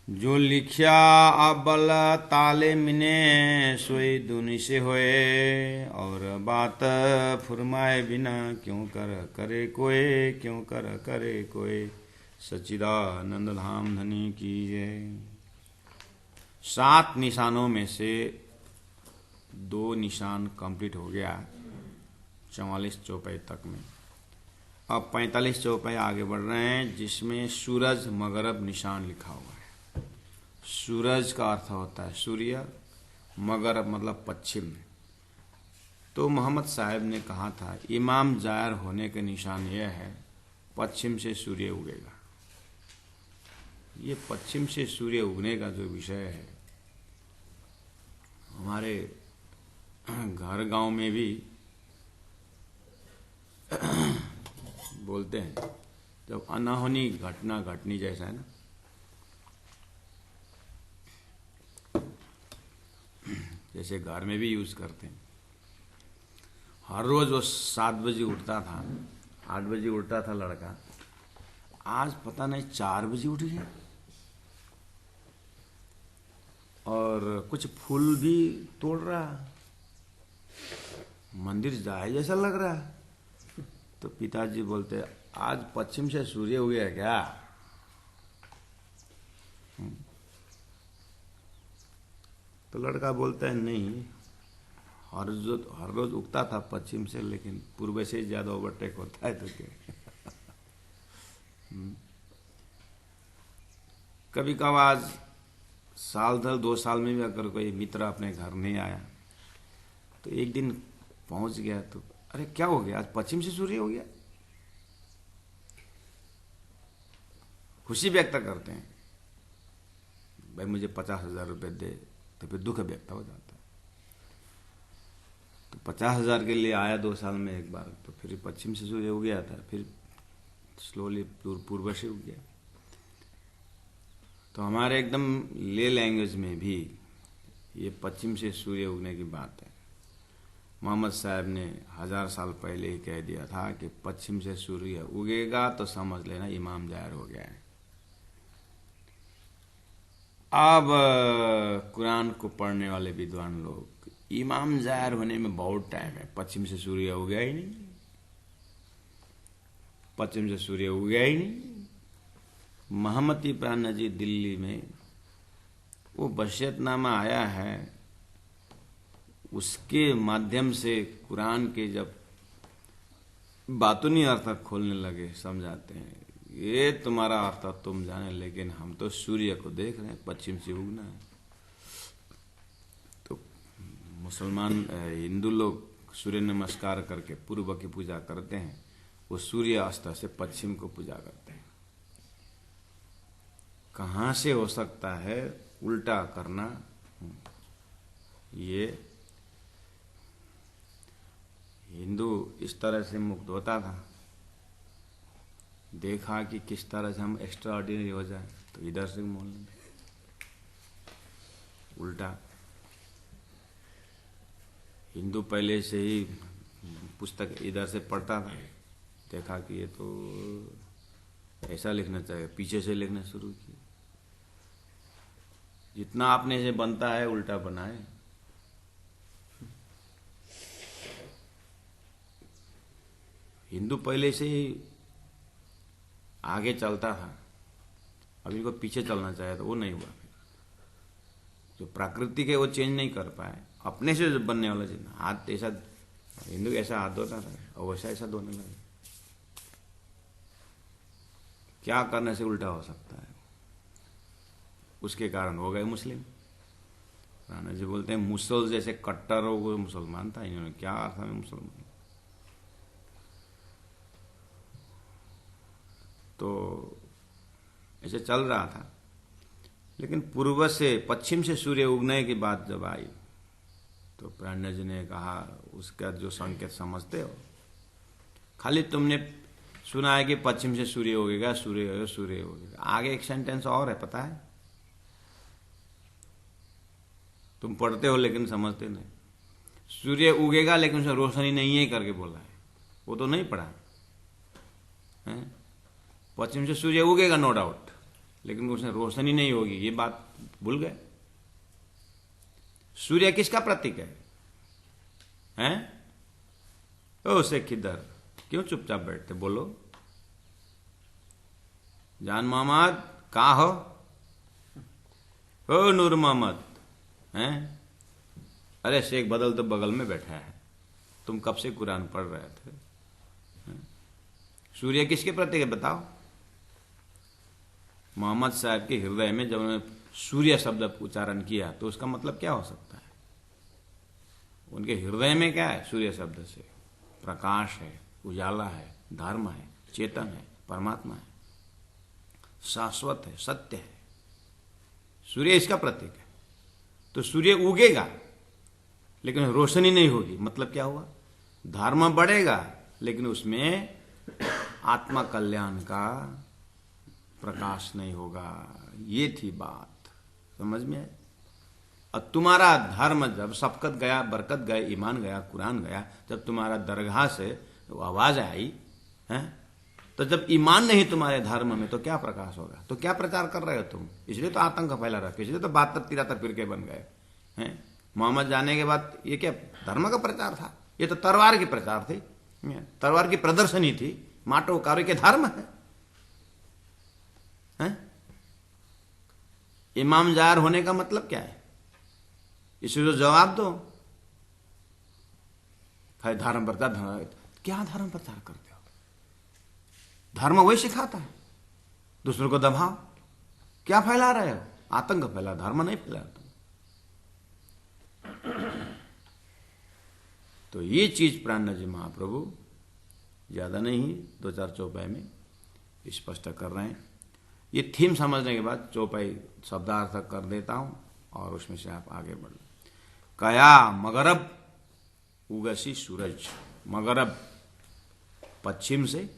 जो लिखिया अबल ताले मिने सोई दुनि से होए। और बात फुरमाए बिना क्यों कर करे कोई, क्यों कर करे कोई। सच्चिदानंद धाम धनी की जय। 7 निशानों में से 2 निशान कंप्लीट हो गया 44 चौपाई तक में। अब 45 चौपाई आगे बढ़ रहे हैं, जिसमें सूरज मगरब निशान लिखा हुआ है। सूरज का अर्थ होता है सूर्य, मगरब मतलब पश्चिम। तो मोहम्मद साहब ने कहा था इमाम जाहिर होने के निशान यह है पश्चिम से सूर्य उगेगा। ये पश्चिम से सूर्य उगने का जो विषय है, हमारे घर गांव में भी बोलते हैं जब अनहोनी घटना घटनी जैसा है ना, जैसे घर में भी यूज करते हैं। हर रोज वो 7 बजे उठता था, 8 बजे उठता था लड़का, आज पता नहीं 4 बजे उठ गया। और कुछ फूल भी तोड़ रहा, मंदिर जाए जैसा लग रहा। तो पिताजी बोलते आज पश्चिम से सूर्य उग गया क्या? तो लड़का बोलता है नहीं, हर रोज उगता था पश्चिम से, लेकिन पूर्व से ज्यादा ओवरटेक होता है तो क्या। कभी कभार साल भर 2 साल में भी अगर कोई मित्र अपने घर नहीं आया तो एक दिन पहुंच गया तो अरे क्या हो गया, आज पश्चिम से सूर्य हो गया। खुशी व्यक्त करते हैं, भाई मुझे 50,000 रुपये दे, तो फिर दुख व्यक्त हो जाता है। तो 50,000 के लिए आया 2 साल में एक बार, तो फिर पश्चिम से सूर्य उग गया था, फिर स्लोली पूर्व से उग गया। तो हमारे एकदम ले लैंग्वेज में भी ये पश्चिम से सूर्य उगने की बात है। मोहम्मद साहब ने 1000 साल पहले ही कह दिया था कि पश्चिम से सूर्य उगेगा तो समझ लेना इमाम जाहिर हो गया है। अब कुरान को पढ़ने वाले विद्वान लोग, इमाम जाहिर होने में बहुत टाइम है, पश्चिम से सूर्य उगया ही नहीं, पश्चिम से सूर्य उगया ही नहीं। महमती प्राण जी दिल्ली में वो वसीयतनामा आया है, उसके माध्यम से कुरान के जब बातूनी अर्थ खोलने लगे, समझाते हैं ये तुम्हारा अर्थ तुम जाने, लेकिन हम तो सूर्य को देख रहे हैं पश्चिम से उगना है। तो मुसलमान हिंदू लोग सूर्य नमस्कार करके पूर्व की पूजा करते हैं, वो सूर्य अस्त से पश्चिम को पूजा करते हैं। कहाँ से हो सकता है उल्टा करना? ये हिंदू इस तरह से मुक्त होता था, देखा कि किस तरह से हम एक्स्ट्रा ऑर्डिनरी हो जाए तो इधर से मोल उल्टा। हिंदू पहले से ही पुस्तक इधर से पढ़ता था, देखा कि ये तो ऐसा लिखना चाहिए, पीछे से लिखना शुरू किया। जितना अपने से बनता है उल्टा बनाए। हिंदू पहले से ही आगे चलता था, अब इनको पीछे चलना चाहिए तो वो नहीं हुआ। जो प्राकृतिक है वो चेंज नहीं कर पाए, अपने से जो बनने वाला चीज, हाथ ऐसा हिंदू ऐसा हाथ धोता था और वैसा ऐसा धोने लगे। क्या करने से उल्टा हो सकता है? उसके कारण हो गए मुस्लिम। राणा जी बोलते हैं मुसल जैसे कट्टर हो वो मुसलमान था, इन्होंने क्या अर्थ में मुसलमान। तो ऐसे चल रहा था, लेकिन पूर्व से पश्चिम से सूर्य उगने की बात जब आई तो प्राण जी ने कहा उसका जो संकेत समझते हो, खाली तुमने सुना है कि पश्चिम से सूर्य उगेगा, सूर्य उगेगा, सूर्य उगेगा, आगे एक सेंटेंस और है, पता है? तुम पढ़ते हो लेकिन समझते नहीं। सूर्य उगेगा लेकिन उसमें रोशनी नहीं है करके बोला है, वो तो नहीं पढ़ा है। पश्चिम से सूर्य उगेगा नो डाउट, लेकिन उसमें रोशनी नहीं होगी, ये बात भूल गए। सूर्य किसका प्रतीक है? हैं? ओ शेख किधर, क्यों चुपचाप बैठते, बोलो। जान मोहम्मद कहाँ हो? ओ नूर मोहम्मद, हैं? अरे शेख बदल तो बगल में बैठा है, तुम कब से कुरान पढ़ रहे थे? सूर्य किसके प्रतीक है बताओ? मोहम्मद साहब के हृदय में जब उन्होंने सूर्य शब्द उच्चारण किया तो उसका मतलब क्या हो सकता है? उनके हृदय में क्या है? सूर्य शब्द से प्रकाश है, उजाला है, धर्म है, चेतन है, परमात्मा है, शाश्वत है, सत्य है। सूर्य इसका प्रतीक है। तो सूर्य उगेगा लेकिन रोशनी नहीं होगी, मतलब क्या हुआ? धर्म बढ़ेगा लेकिन उसमें आत्मा कल्याण का प्रकाश नहीं होगा। ये थी बात, समझ में है? अब तुम्हारा धर्म जब शफकत गया, बरकत गए, ईमान गया, कुरान गया, जब तुम्हारा दरगाह से आवाज आई है, तो जब ईमान नहीं तुम्हारे धर्म में तो क्या प्रकाश होगा? तो क्या प्रचार कर रहे हो तुम? इसलिए तो आतंक फैला रखे, इसलिए तो 72-73 फिरके बन गए हैं। मोहम्मद जाने के बाद ये क्या धर्म का प्रचार था? ये तो तलवार की प्रचार थी, तलवार की प्रदर्शनी थी। माटो कार्य के धर्म है? इमाम जार होने का मतलब क्या है? इसे तो जवाब दो। धर्म प्रचार, क्या धर्म प्रचार करते हो? धर्म वही सिखाता है, दूसरों को दबाओ। क्या फैला रहे हो? आतंक फैला, धर्म नहीं फैला तुम। तो ये चीज प्राणनाथ जी महाप्रभु ज्यादा नहीं 2-4 चौपाई में स्पष्ट कर रहे हैं। ये थीम समझने के बाद चौपाई शब्दार्थ कर देता हूं और उसमें से आप आगे बढ़। कया मगरब उगसी सूरज, मगरब पश्चिम से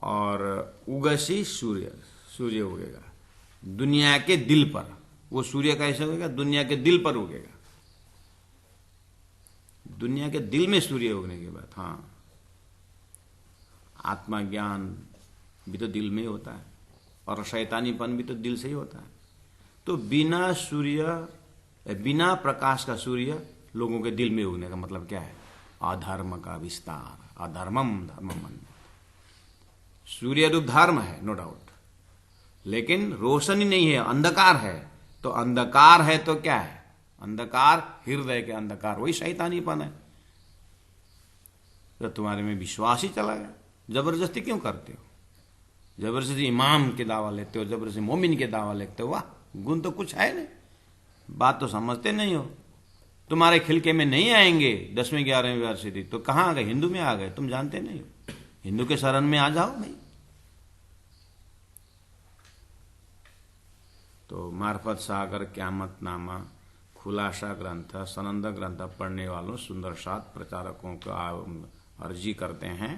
और उगसी सूर्य, सूर्य उगेगा दुनिया के दिल पर। वो सूर्य कैसे उगेगा? दुनिया के दिल पर उगेगा। दुनिया के दिल में सूर्य उगने के बाद, हाँ, आत्मा ज्ञान भी तो दिल में ही होता है और शैतानीपन भी तो दिल से ही होता है। तो बिना सूर्य, बिना प्रकाश का सूर्य लोगों के दिल में उगने का मतलब क्या है? अधर्म का विस्तार, अधर्मम धर्मम। सूर्य रूप धर्म है, नो डाउट, लेकिन रोशनी नहीं है, अंधकार है। तो अंधकार है तो क्या है? अंधकार, हृदय के अंधकार, वही शैतानीपन है। तो तुम्हारे में विश्वास ही चला गया। जबरदस्ती क्यों करते हो? जबरदस्ती इमाम के दावा लेते हो, जबरदस्ती मोमिन के दावा लेते हो। वाह, गुण तो कुछ है नहीं, बात तो समझते नहीं हो। तुम्हारे खिलके में नहीं आएंगे 10वीं 11वीं यूनिवर्सिटी तो कहां आ गए? हिंदू में आ गए, तुम जानते नहीं हो। हिंदू के शरण में आ जाओ भाई। तो मार्फत सागर, क्यामत नामा, खुलासा ग्रंथ, सनंद ग्रंथ पढ़ने वालों, सुंदर साथ प्रचारकों का अर्जी करते हैं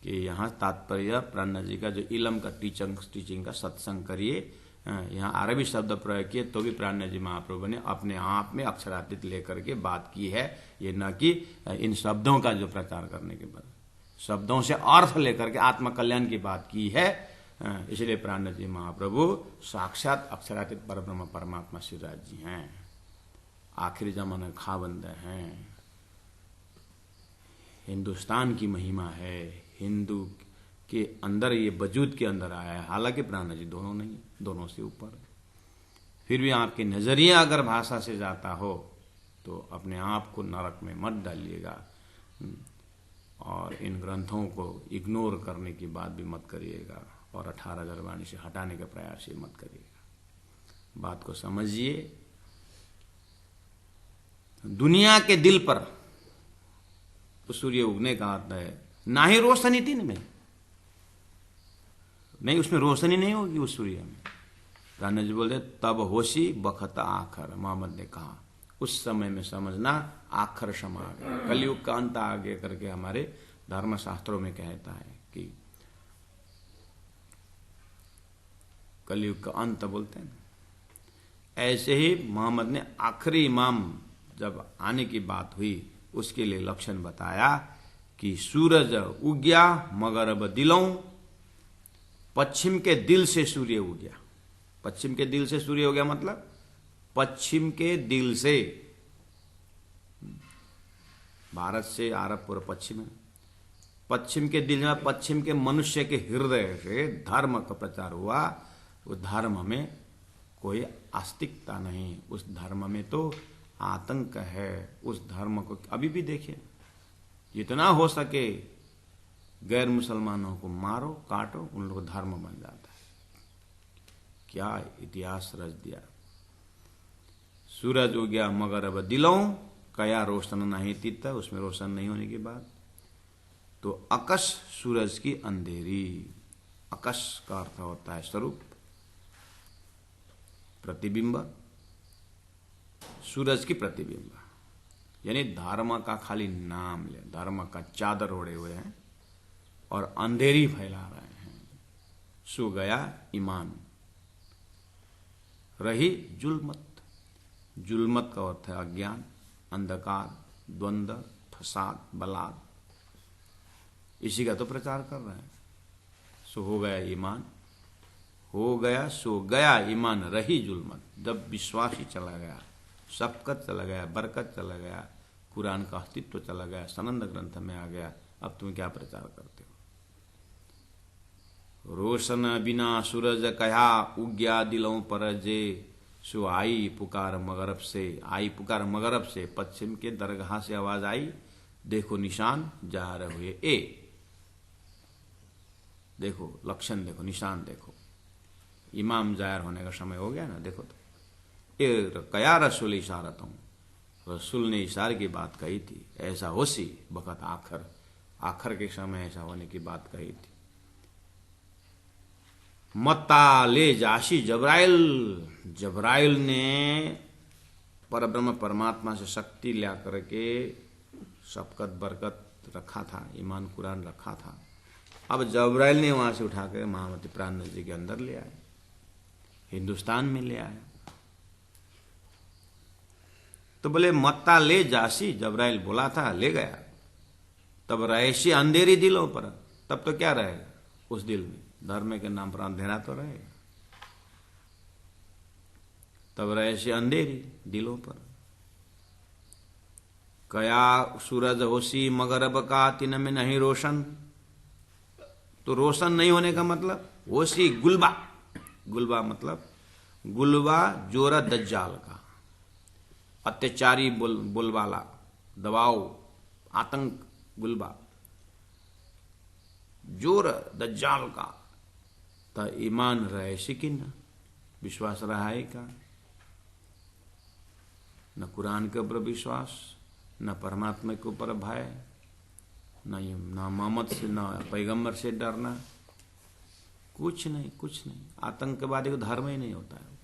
कि यहाँ तात्पर्य प्राणनाथ जी का जो इलम का टीचिंग का सत्संग करिए। यहाँ अरबी शब्द प्रयोग किए तो भी प्राणनाथ जी महाप्रभु ने अपने आप में अक्षरातीत लेकर के बात की है। ये न कि इन शब्दों का जो प्रचार करने के बाद शब्दों से अर्थ लेकर के आत्मकल्याण की बात की है। इसलिए प्राणनाथ जी महाप्रभु साक्षात अक्षरातीत परब्रह्म परमात्मा शिवराज जी हैं, आखिरी जमाने खाबंद हैं। हिंदुस्तान की महिमा है, हिंदू के अंदर ये वजूद के अंदर आया है। हालांकि प्राणनाथ जी दोनों नहीं, दोनों से ऊपर। फिर भी आपके नजरिया अगर भाषा से जाता हो तो अपने आप को नरक में मत डालिएगा और इन ग्रंथों को इग्नोर करने की बात भी मत करिएगा और 18,000 वाणी से हटाने का प्रयास ही मत करिएगा। बात को समझिए। दुनिया के दिल पर तो सूर्य उगने का अर्थ है ना ही रोशनी दिन में, नहीं, उसमें रोशनी नहीं होगी उस सूर्य में। प्राणनाथ जी बोलते तब होशी बखत आखर। मोहम्मद ने कहा उस समय में समझना आखर समा गया, कलयुग का अंत आगे करके हमारे धर्मशास्त्रों में कहता है कि कलयुग का अंत बोलते हैं। ऐसे ही मोहम्मद ने आखिरी इमाम जब आने की बात हुई उसके लिए लक्षण बताया कि सूरज उग्या मगर अब दिलों पश्चिम के दिल से सूर्य उग गया। पश्चिम के दिल से सूर्य हो गया मतलब पश्चिम के दिल से, भारत से अरब पूरा पश्चिम है, पश्चिम के दिल में, पश्चिम के मनुष्य के हृदय से धर्म का प्रचार हुआ। उस धर्म में कोई आस्तिकता नहीं, उस धर्म में तो आतंक है। उस धर्म को अभी भी देखिए, जितना हो सके गैर मुसलमानों को मारो काटो, उन लोगों का धर्म बन जाता है। क्या इतिहास रच दिया। सूरज उग गया मगर अब दिलों कया रोशन नहीं तीता, उसमें रोशन नहीं होने के बाद तो अकश सूरज की अंधेरी। अकश का अर्थ होता है स्वरूप, प्रतिबिंब, सूरज की प्रतिबिंब, यानी धर्म का खाली नाम ले, धर्म का चादर ओढ़े हुए हैं और अंधेरी फैला रहे हैं। सो गया ईमान, रही जुल्मत। जुल्मत का अर्थ है अज्ञान, अंधकार, द्वंद्व, फसाद, बलाद, इसी का तो प्रचार कर रहे हैं। सो हो गया ईमान, हो गया सो गया ईमान, रही जुल्मत। जब विश्वास ही चला गया, शफकत चला गया, बरकत चला गया, कुरान का अस्तित्व चला गया, सनंद ग्रंथ में आ गया, अब तुम क्या प्रचार करते हो। रोशन बिना सूरज कहा उग्या दिलों पर जे, सो आई पुकार मगरब से। आई पुकार मगरब से, पश्चिम के दरगाह से आवाज आई, देखो निशान जा रहे हुए। ए देखो लक्षण, देखो निशान, देखो इमाम जाहिर होने का समय हो गया ना, देखो तो ये कया रसूल इशारत हूं, रसूल ने इशारे की बात कही थी। ऐसा होसी बखत आखर, आखर के समय ऐसा होने की बात कही थी। मत्ता ले जाशी जबराइल, जबराइल ने परब्रह्म परमात्मा से शक्ति ला करके शफकत बरकत रखा था, ईमान कुरान रखा था। अब जबराइल ने वहां से उठाकर महामती प्राणनाथ जी के अंदर ले आए, हिंदुस्तान में ले आए। तो बोले मत्ता ले जासी, जबराइल बोला था ले गया। तब रहेशी अंधेरी दिलों पर, तब तो क्या रहेगा उस दिल में, धर्म के नाम पर अंधेरा तो रहेगा। तब रहेशी अंधेरी दिलों पर, कया सूरज होशी मगरब का तिन में नहीं रोशन। तो रोशन नहीं होने का मतलब होशी गुलबा, गुलबा मतलब गुलबा जोरा दज्जाल का, अत्याचारी बोलबाला, दबाव, आतंक, गुलबा जोर दज्जाल का। तो ईमान रहे सिकिन, विश्वास रहा है का, न कुरान के ऊपर विश्वास, न परमात्मा के ऊपर भय, न मोहम्मद से, न पैगंबर से डरना, कुछ नहीं, कुछ नहीं। आतंकवादी को धर्म ही नहीं होता है।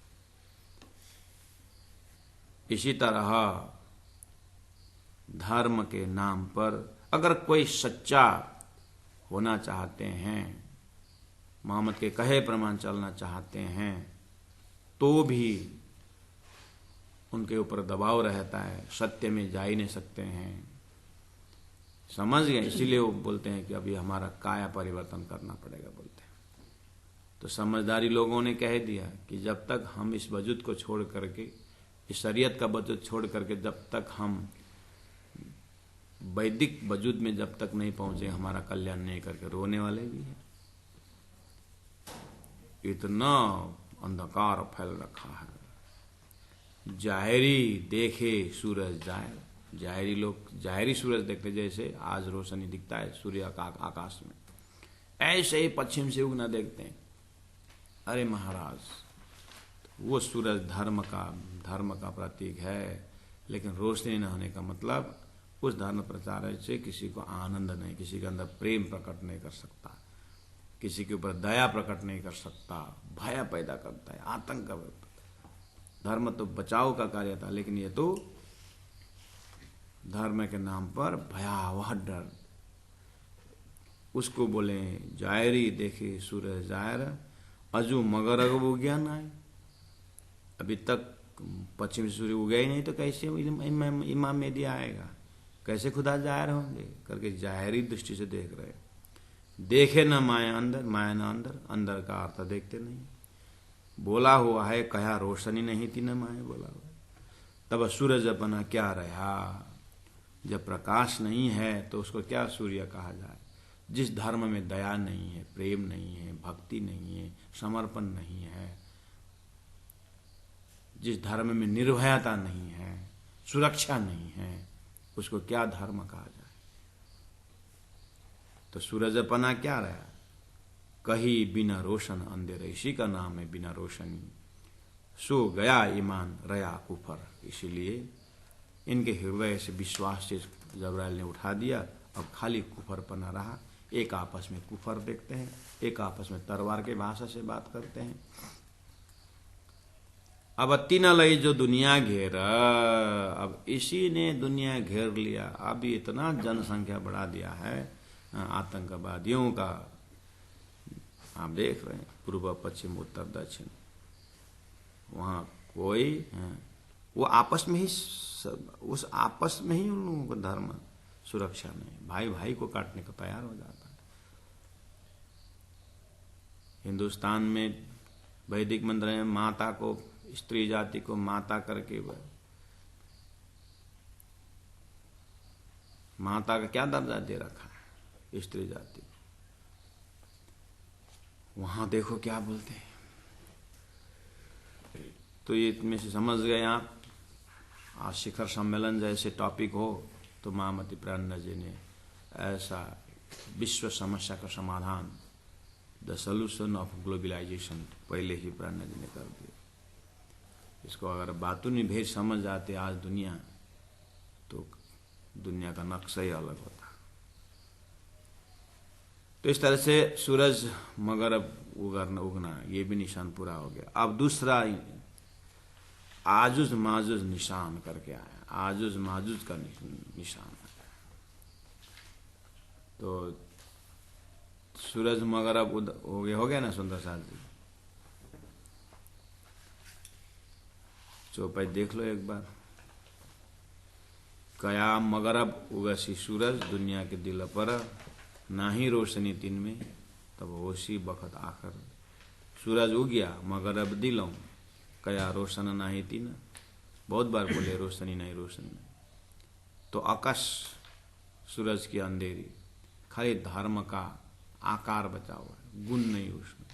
इसी तरह धर्म के नाम पर अगर कोई सच्चा होना चाहते हैं, मोहम्मद के कहे प्रमाण चलना चाहते हैं, तो भी उनके ऊपर दबाव रहता है, सत्य में जा ही नहीं सकते हैं। समझ गए, इसीलिए वो बोलते हैं कि अभी हमारा काया परिवर्तन करना पड़ेगा बोलते हैं। तो समझदारी लोगों ने कह दिया कि जब तक हम इस वजूद को छोड़ करके, इस शरीयत का वजूद छोड़ करके, जब तक हम वैदिक वजूद में जब तक नहीं पहुंचे, हमारा कल्याण नहीं करके रोने वाले भी हैं। इतना अंधकार फैल रखा है। जाहिरी देखे सूरज जाहिर, जाहिरी लोग जाहिरी सूरज देखते, जैसे आज रोशनी दिखता है सूर्य का आकाश में, ऐसे ही पश्चिम से उगना देखते हैं। अरे महाराज, वो सूरज धर्म का प्रतीक है, लेकिन रोशनी न होने का मतलब उस धर्म प्रचार से किसी को आनंद नहीं, किसी के अंदर प्रेम प्रकट नहीं कर सकता, किसी के ऊपर दया प्रकट नहीं कर सकता, भय पैदा करता है, आतंक का। धर्म तो बचाव का कार्य था, लेकिन ये तो धर्म के नाम पर भयावह डर। उसको बोले जायरी देखे सूरज जायर, अजू मगर वो ज्ञान आए। अभी तक पश्चिम से सूर्य उगा ही नहीं, तो कैसे इमाम मेहदी आएगा, कैसे खुदा जाहिर होंगे करके जाहिरी दृष्टि से देख रहे। देखे न माया अंदर, माया न अंदर, अंदर का अर्थ देखते नहीं। बोला हुआ है कहा रोशनी नहीं थी न माया बोला हुआ। तब सूरज अपना क्या रहा। जब प्रकाश नहीं है तो उसको क्या सूर्य कहा जाए। जिस धर्म में दया नहीं है, प्रेम नहीं है, भक्ति नहीं है, समर्पण नहीं है, जिस धर्म में निर्भयता नहीं है, सुरक्षा नहीं है, उसको क्या धर्म कहा जाए। तो सूरजपना क्या रहा। कहीं बिना रोशन अंधेरा, इसी का नाम है बिना रोशनी। सो गया ईमान रया कुफर। इसीलिए इनके हृदय से विश्वास से जबराइल ने उठा दिया। अब खाली कुफर पना रहा। एक आपस में कुफर देखते हैं, एक आपस में तलवार के भाषा से बात करते हैं। अब तीन लई जो दुनिया घेर, अब इसी ने दुनिया घेर लिया। अब इतना जनसंख्या बढ़ा दिया है आतंकवादियों का। आप देख रहे हैं पूर्व पश्चिम उत्तर दक्षिण, वहां कोई वो आपस में ही उस आपस में ही उन लोगों को धर्म सुरक्षा नहीं। भाई भाई को काटने को तैयार हो जाता है। हिंदुस्तान में वैदिक मंत्र में माता को, स्त्री जाति को माता करके, माता का क्या दर्जा दे रखा है स्त्री जाति को। वहां देखो क्या बोलते हैं। तो ये इतने से समझ गए आप। आज शिखर सम्मेलन जैसे टॉपिक हो तो महामती प्रेरणा जी ने ऐसा विश्व समस्या का समाधान, द सोल्यूशन ऑफ ग्लोबलाइजेशन, पहले ही प्रेरणा जी ने कर दिया। इसको अगर बातों में भेद समझ जाते आज दुनिया, तो दुनिया का नक्शा ही अलग होता। तो इस तरह से सूरज मगरब उगना ये भी निशान पूरा हो गया। अब दूसरा आजुज माजुज निशान करके आया। आजुज माजुज का निशान आया। तो सूरज मगरब हो गया ना सुंदर साथ जी। चौपाई देख लो एक बार। कया मगरब उगसी सूरज दुनिया के दिल पर, नाही रोशनी दिन में तब होशी बखत आखर। सूरज उगया मगरब दिलों, कया रोशन नाही तीन। बहुत बार बोले रोशनी नहीं, रोशनी नहीं। तो आकाश सूरज की अंधेरी, खाली धर्म का आकार बचा हुआ है, गुण नहीं उसमें।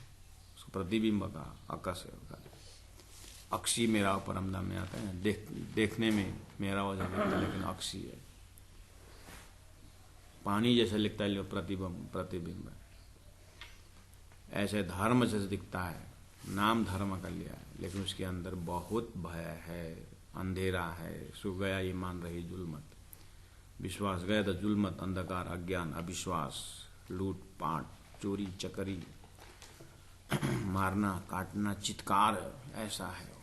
उसको प्रतिबिंब का आकाश है। अक्षी मेरा परमधाम में आता है। देखने में मेरा हो जाता है, लेकिन अक्षी है। पानी जैसे लिखता है प्रतिबिंब, ऐसे धर्म जैसे दिखता है। नाम धर्म का लिया है, लेकिन उसके अंदर बहुत भय है, अंधेरा है। सो गया ईमान रही जुल्मत, विश्वास गया तो जुल्मत, अंधकार, अज्ञान, अविश्वास, लूट पाट, चोरी चकरी, मारना काटना, चित्कार, ऐसा है।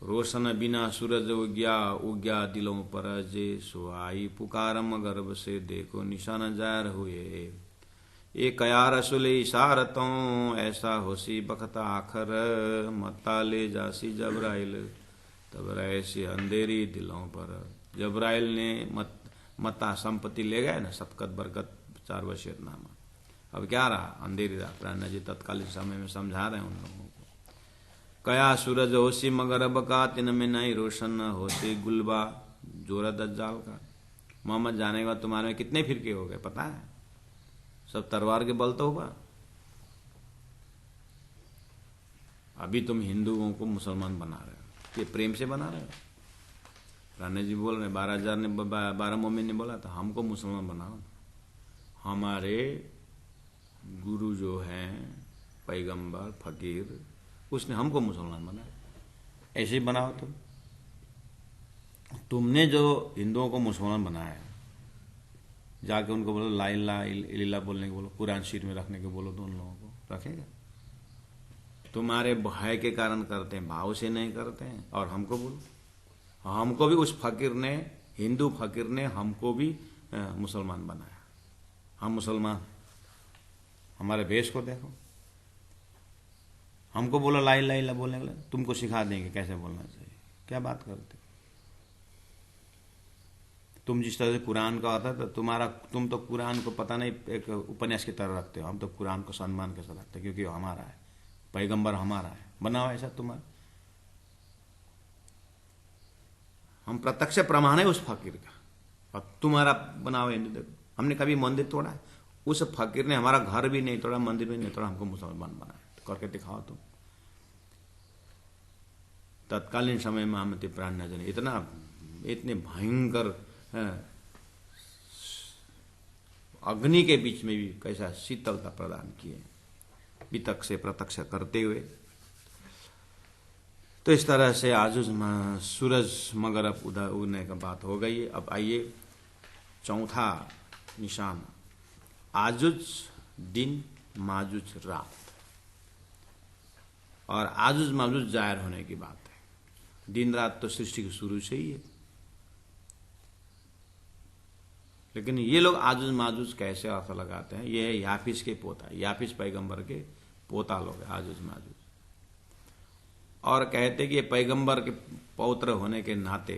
रोशन बिना सूरज उग्या दिलों पर, जे सुहाई पुकारम गर्भ से देखो निशान जाहिर हुए। ए कया रसुल इशारतों, ऐसा होसी बखत आखर, मत्ता ले जासी जबराइल तब रहसी अंधेरी दिलों पर। जबराइल ने मत्ता संपत्ति ले गए ना, सबकत बरकत 4 वसीयतनामा। अब क्या रहा, अंधेरी रहा। प्रेरणा जी तत्कालीन समय में समझा रहे हैं उन लोगों को। कया सूरज होसी मगरब का, तिन में नहीं रोशन होसी गुलबा जोरा दज्जाल का। मोहम्मद जाने के बाद तुम्हारे में कितने फिरके हो गए पता है। सब तलवार के बल तो हुआ। अभी तुम हिंदुओं को मुसलमान बना रहे हो, ये प्रेम से बना रहे हो। राणा जी बोल रहे 12,000 ने 12 मोमिन ने बोला था हमको मुसलमान बनाओ। हमारे गुरु जो हैं पैगंबर फकीर, उसने हमको मुसलमान बनाया। ऐसे ही बनाओ तुमने जो हिंदुओं को मुसलमान बनाया, जाके उनको बोलो ला इलाहा इल्लल्लाह बोलने को बोलो, कुरान शरीफ में रखने को बोलो, तो उन लोगों को रखेगा। तुम्हारे भय के कारण करते हैं, भाव से नहीं करते हैं। और हमको बोलो, हमको भी उस फकीर ने, हिंदू फकीर ने हमको भी मुसलमान बनाया। हम मुसलमान, हमारे भेष को देखो। हमको बोलो ला इलाहा इल्लल्लाह बोलने के लिए, तुमको सिखा देंगे कैसे बोलना चाहिए। क्या बात करते। तुम जिस तरह से कुरान का होता है तो तुम तो कुरान को पता नहीं एक उपन्यास की तरह रखते हो, हम तो कुरान को सम्मान के साथ रखते हैं क्योंकि हमारा है, पैगंबर हमारा है, बनाओ ऐसा तुम्हारा। हम प्रत्यक्ष प्रमाण है उस फकीर का, और तुम्हारा बनाओ हिंदू। देखो हमने कभी मंदिर तोड़ा है? उस फकीर ने हमारा घर भी नहीं तोड़ा, मंदिर भी नहीं तोड़ा, हमको मुसलमान बनाया। तो करके दिखाओ तुम। तत्कालीन समय में महामती प्राणनाथ ने इतने भयंकर अग्नि के बीच में भी कैसा शीतलता प्रदान किए, वितक से प्रत्यक्ष करते हुए। तो इस तरह से आजुज सूरज मगरब उगने का बात हो गई। अब आइए चौथा निशान, आजुज दिन माजुज रात। और आजुज माजुज जाहिर होने की बात है। दिन रात तो सृष्टि के शुरू से ही है, लेकिन ये लोग आजुज माजुज कैसे अर्थ लगाते हैं? ये है याफिस के पोता, याफिस पैगंबर के पोता लोग है आजुज माजुज। और कहते कि ये पैगंबर के पौत्र होने के नाते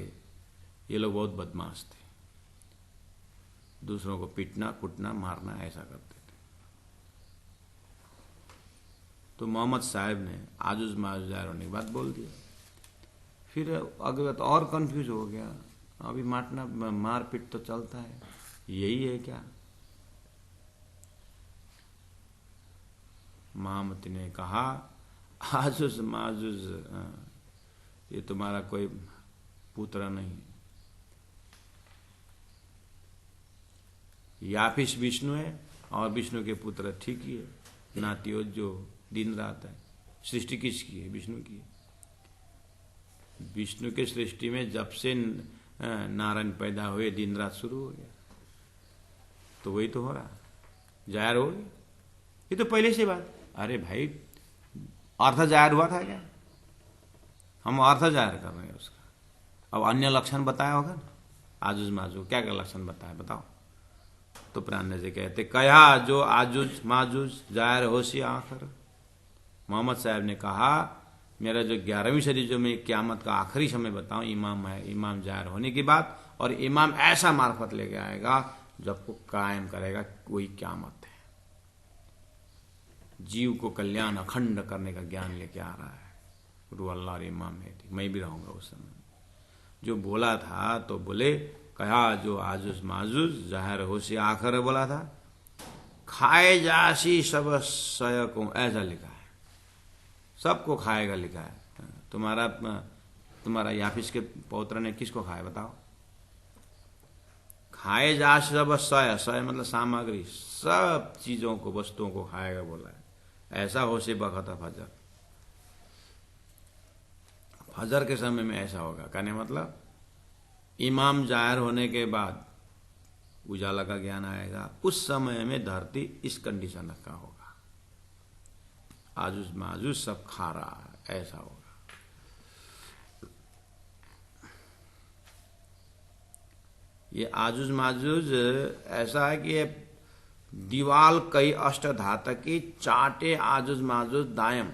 ये लोग बहुत बदमाश थे, दूसरों को पीटना कुटना मारना ऐसा करते थे। तो मोहम्मद साहब ने आजुज माजुज जाहिर होने की बात बोल दिया। फिर अगर तो और कंफ्यूज हो गया, अभी मारना मारपीट तो चलता है, यही है क्या? महामती ने कहा आजुज माजुज ये तुम्हारा कोई पुत्र नहीं, याफिस विष्णु है, और विष्णु के पुत्र ठीक ही है, नातियो जो दिन रात है। सृष्टि किसकी है? विष्णु की है। विष्णु के सृष्टि में जब से नारायण पैदा हुए दिन रात शुरू हो गया, तो वही तो हो रहा, जाहिर हो गया। ये तो पहले से बात। अरे भाई अर्थ जाहिर हुआ था क्या? हम अर्थ जाहिर कर रहे हैं उसका। अब अन्य लक्षण बताया होगा ना, आजुज माजुज क्या क्या लक्षण बताया बताओ। तो प्राण जी कहते कहा जो आजुज माजुज जाहिर हो सी आखिर। मोहम्मद साहब ने कहा मेरा जो 11वीं सदी जो मैं क्यामत का आखिरी समय बताऊं, इमाम है, इमाम जाहिर होने की बात, और इमाम ऐसा मार्फत लेके आएगा जब को कायम करेगा, वही क्यामत है। जीव को कल्याण अखंड करने का ज्ञान लेके आ रहा है गुरु अल्लाह और इमाम है। मैं भी रहूंगा उस समय। जो बोला था तो बोले कहा जो आजुज माजुज जाहिर हो से आखिर बोला था, खाए जासी सब सय को, ऐसा लिखा है, सबको खाएगा लिखा है। तुम्हारा याफिस के पौत्र ने किसको खाया बताओ? खाए जा सब सय, सय मतलब सामग्री, सब चीजों को वस्तुओं को खाएगा बोला है। ऐसा हो से बखत फजर, फजर के समय में ऐसा होगा। कहने मतलब इमाम जाहिर होने के बाद उजाला का ज्ञान आएगा, उस समय में धरती इस कंडीशन का होगा, आजुज माजुज सब खा रहा है, ऐसा होगा। ये आजुज माजुज ऐसा है कि ये दीवाल कई अष्ट धातु की चाटे आजुज माजुज दायम।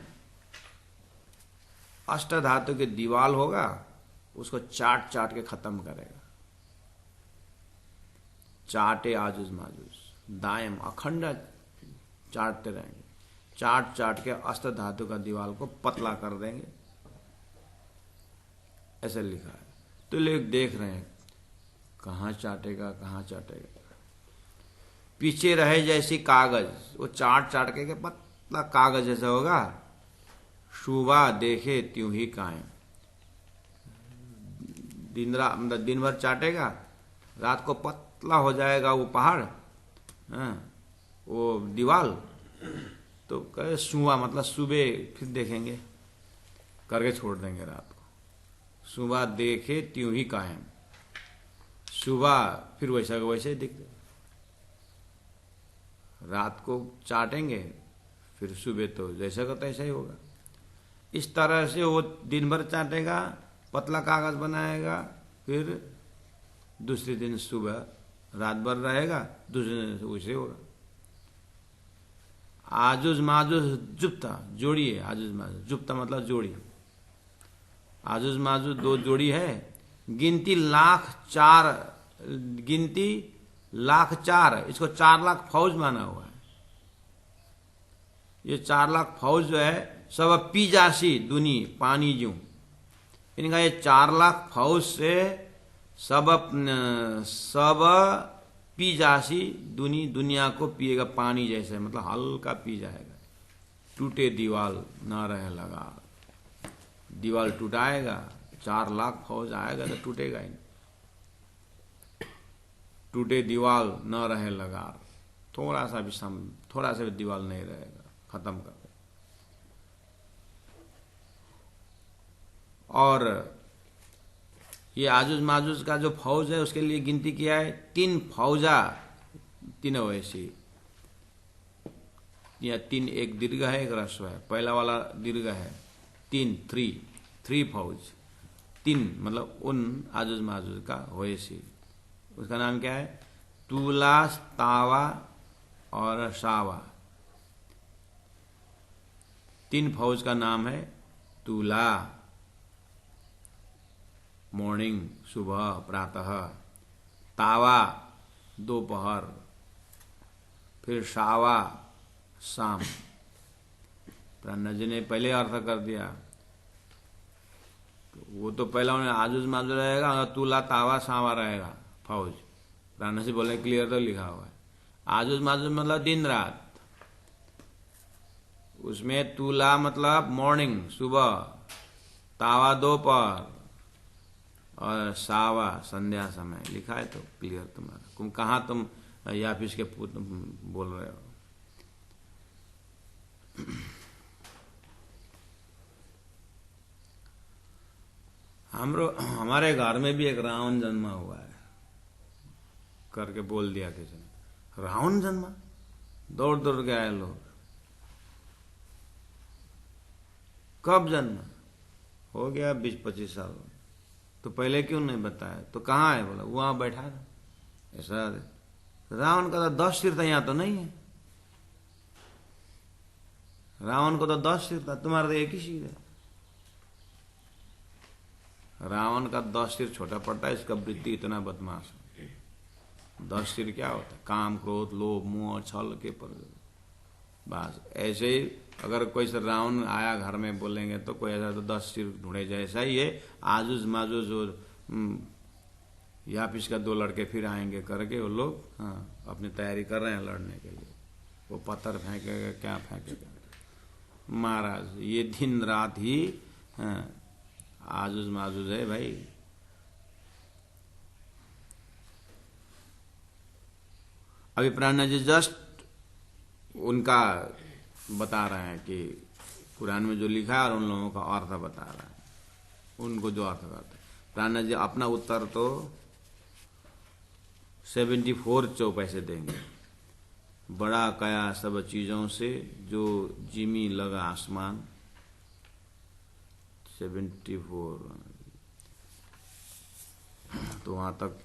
अष्ट धातु की दीवाल होगा, उसको चाट चाट के खत्म करेगा। चाटे आजुज माजुज दायम, अखंड चाटते रहेंगे, चाट चाट के अष्ट धातु का दीवाल को पतला कर देंगे, ऐसा लिखा है। तो लोग देख रहे हैं कहां चाटेगा कहां चाटेगा। पीछे रहे जैसी कागज, वो चाट चाट के पतला कागज जैसा होगा। सुबह देखे त्यों ही कायम, दिन भर चाटेगा, रात को पतला हो जाएगा वो पहाड़, वो दीवाल। तो कहे सुबह मतलब सुबह फिर देखेंगे, करके छोड़ देंगे रात को। सुबह देखे त्यों ही कायम, सुबह फिर वैसा का वैसे ही दिख जाए। रात को चाटेंगे, फिर सुबह तो जैसा का तैसा ही होगा। इस तरह से वो दिन भर चाटेगा, पतला कागज बनाएगा, फिर दूसरे दिन सुबह रात भर रहेगा, दूसरे दिन वैसे होगा। आजुज माजुज जुप्ता जोड़ी है, आजुज माजुज जुप्ता मतलब जोड़ी। आजुज माजुज दो जोड़ी है, गिनती 1,04,000 गिनती 1,04,000 है, इसको 4 लाख फौज माना हुआ है। ये 4 लाख फौज जो है सब पी जासी दुनी पानी जू, इनका ये 4 लाख फौज से सब पी जासी दुनी दुनिया को पिएगा पानी जैसे, मतलब हल्का पी जाएगा। टूटे दीवाल ना रहे लगा, दीवाल टूटाएगा, 4 लाख फौज आएगा तो टूटेगा ही। टूटे दीवाल न रहे लगार, थोड़ा सा भी दीवाल नहीं रहेगा, खत्म कर दे। और ये आजुज माजुज का जो फौज है उसके लिए गिनती किया है 3 फौजा, तीनों ऐसी, या 3 एक दीर्घ है एक ह्रस्व है, पहला वाला दीर्घ है 3 फौज, 3 मतलब उन आजुज माजुज का होएसी। उसका नाम क्या है? तूला, तावा और सावा। 3 फौज का नाम है तूला मॉर्निंग सुबह प्रातः, तावा दोपहर, फिर सावा शाम। प्राणनाथ जी ने पहले अर्थ कर दिया, वो तो पहला उन्हें आजुज माजुज रहेगा, तूला तावा सावा रहेगा फौज। प्राणनाथ जी बोले क्लियर तो लिखा हुआ है। आजुज माजुज मतलब दिन रात, उसमें तूला मतलब मॉर्निंग सुबह, तावा दोपहर और सावा संध्या समय लिखा है। तो क्लियर तुम्हारा, तुम कहाँ तुम याफिस के बोल रहे हो। हमारे घर में भी एक रावण जन्मा हुआ है करके बोल दिया किसी ने। रावण जन्मा? दौड़ दौड़ के आए लोग। कब जन्मा? हो गया 20-25 साल। तो पहले क्यों नहीं बताया? तो कहाँ है? बोला वहां बैठा था। ऐसा रावण का तो 10 सिर था, यहां तो नहीं है। रावण को तो 10 सिर था, तुम्हारा तो एक ही सिर है। रावण का 10 सिर छोटा पड़ता है, इसका वृत्ति इतना बदमाश है। 10 सिर क्या होता है? काम, क्रोध, लोभ, मोह, छल के पर। बस ऐसे ही अगर कोई से रावण आया घर में बोलेंगे तो कोई ऐसा तो 10 सिर ढूंढे जाए। ऐसा ही है आजुज माजुज और याफिस का 2 लड़के फिर आएंगे करके वो लोग अपनी तैयारी कर रहे हैं लड़ने के लिए। वो पत्थर फेंकेगा, क्या फेंकेगा। महाराज ये दिन रात ही आजुज माजुज है भाई। अभी प्राणनाथ जी जस्ट उनका बता रहे हैं कि कुरान में जो लिखा है और उन लोगों का अर्थ बता रहा है, उनको जो अर्थ करते हैं। प्राणनाथ जी अपना उत्तर तो 74 चौपाई से देंगे। बड़ा कया सब चीजों से जो जिमी लगा आसमान। 74 तो वहां तक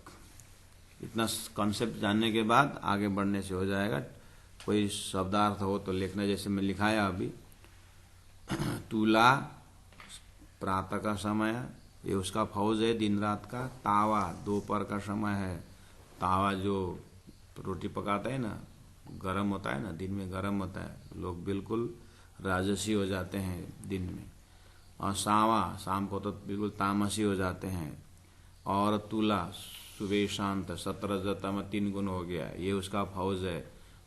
इतना कॉन्सेप्ट जानने के बाद आगे बढ़ने से हो जाएगा। कोई शब्दार्थ हो तो लिखना, जैसे मैं लिखाया अभी। तूला प्रातः का समय, ये उसका फौज है दिन रात का। तावा दोपहर का समय है। तावा जो रोटी पकाता है ना, गरम होता है ना, दिन में गरम होता है, लोग बिल्कुल राजसी हो जाते हैं दिन में। और सावा शाम को तो बिल्कुल तामसी हो जाते हैं। और तुला सुबह शांत, 17 तम 3 गुण हो गया, ये उसका फौज है।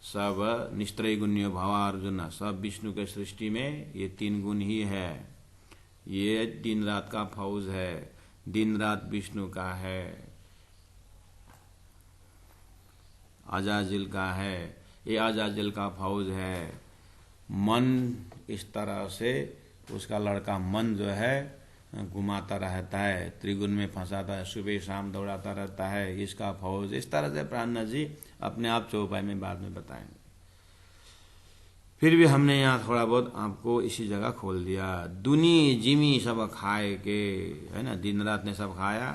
सब निस्त्रय गुण्यो भवा अर्जुन, सब विष्णु के सृष्टि में ये 3 गुण ही है। ये दिन रात का फौज है, दिन रात विष्णु का है, अजाजिल का है, ये अजाजिल का फौज है। मन इस तरह से उसका लड़का मन जो है घुमाता रहता है, त्रिगुण में फंसाता है, सुबह शाम दौड़ाता रहता है, इसका फौज। इस तरह से प्राणनाथ जी अपने आप चौपाई में बाद में बताएंगे। फिर भी हमने यहाँ थोड़ा बहुत आपको इसी जगह खोल दिया। दुनी जिमी सब खाए के, है ना, दिन रात ने सब खाया।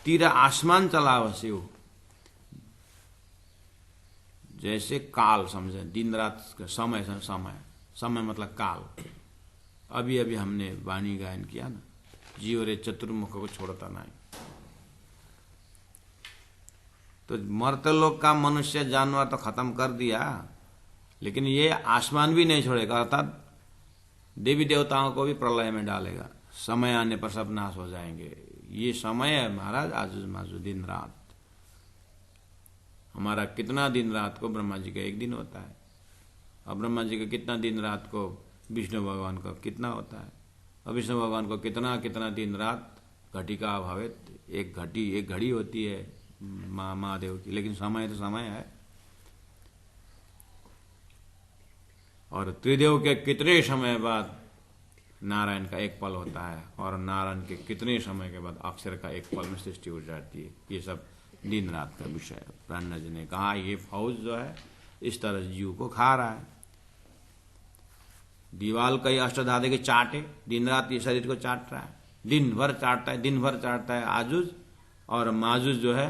तीरा आसमान चला वस्यु, जैसे काल समझे, दिन रात का समय समय समय मतलब काल। अभी अभी हमने वाणी गायन किया ना, जीव रे चतुर्मुख को छोड़ता नहीं। तो मर्त लोक का मनुष्य जानवर तो खत्म कर दिया, लेकिन ये आसमान भी नहीं छोड़ेगा, अर्थात देवी देवताओं को भी प्रलय में डालेगा। समय आने पर सब नाश हो जाएंगे। ये समय है महाराज आजुज माजुज, दिन रात। हमारा कितना दिन रात को ब्रह्मा जी का एक दिन होता है, और ब्रह्मा जी का कितना दिन रात को विष्णु भगवान का कितना होता है, और विष्णु भगवान को कितना कितना दिन रात घटिका अभावित एक घड़ी होती है महादेव की, लेकिन समय तो समय है। और त्रिदेव के कितने समय बाद नारायण का एक पल होता है, और नारायण के कितने समय के बाद अक्षर का एक पल में सृष्टि हो जाती है। ये सब दिन रात का विषय है। प्राण जी ने कहा ये फौज जो है इस तरह जीव को खा रहा है। दीवाल कई अष्टधातु के चाटे, दिन रात ये शरीर को चाट रहा है, दिन भर चाटता है आजुज, और माजुज जो है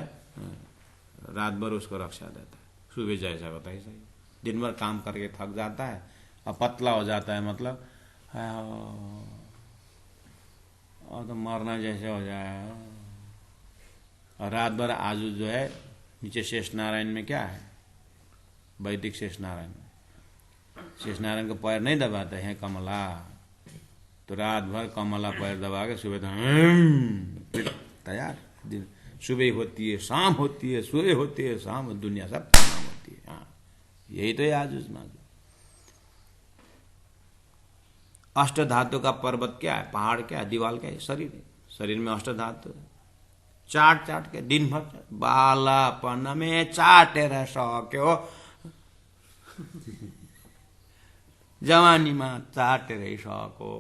रात भर उसको रक्षा देता है। सुबह जैसा होता है सही, दिन भर काम करके थक जाता है और पतला हो जाता है, मतलब और तो मरना जैसे हो जाए। और रात भर आजुज जो है नीचे शेष नारायण में क्या है, वैदिक शेष नारायण में शेष नारायण को पैर नहीं दबाते हैं कमला, तो रात भर कमला पैर दबा के सुबह फिर तैयार। सुबह होती है, शाम होती है, सुबह होती है, शाम, दुनिया सब तमाम होती है। हाँ, यही तो है आजुज माजुज। अष्ट धातु का पर्वत क्या है, पहाड़ क्या है, दीवाल क्या है, शरीर है। शरीर में अष्ट धातु है। चाट के दिन भर बालापन में चाटे रह सको, जवानी में चाटे रह सको,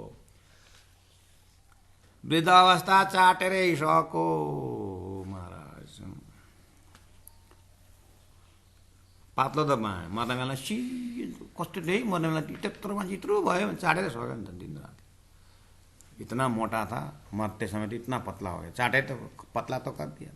वृद्धावस्था चाटे रह सको। महाराज पातलो त मर्ने बेला कस्तो नहीं, मर्ने बेला त्यत्रो मान्छे यत्रो भयो भने चाटेर सक्यो नि त दिन रात। इतना मोटा था, मरते समय तो इतना पतला हो गया, चाटे तो पतला तो कर दिया।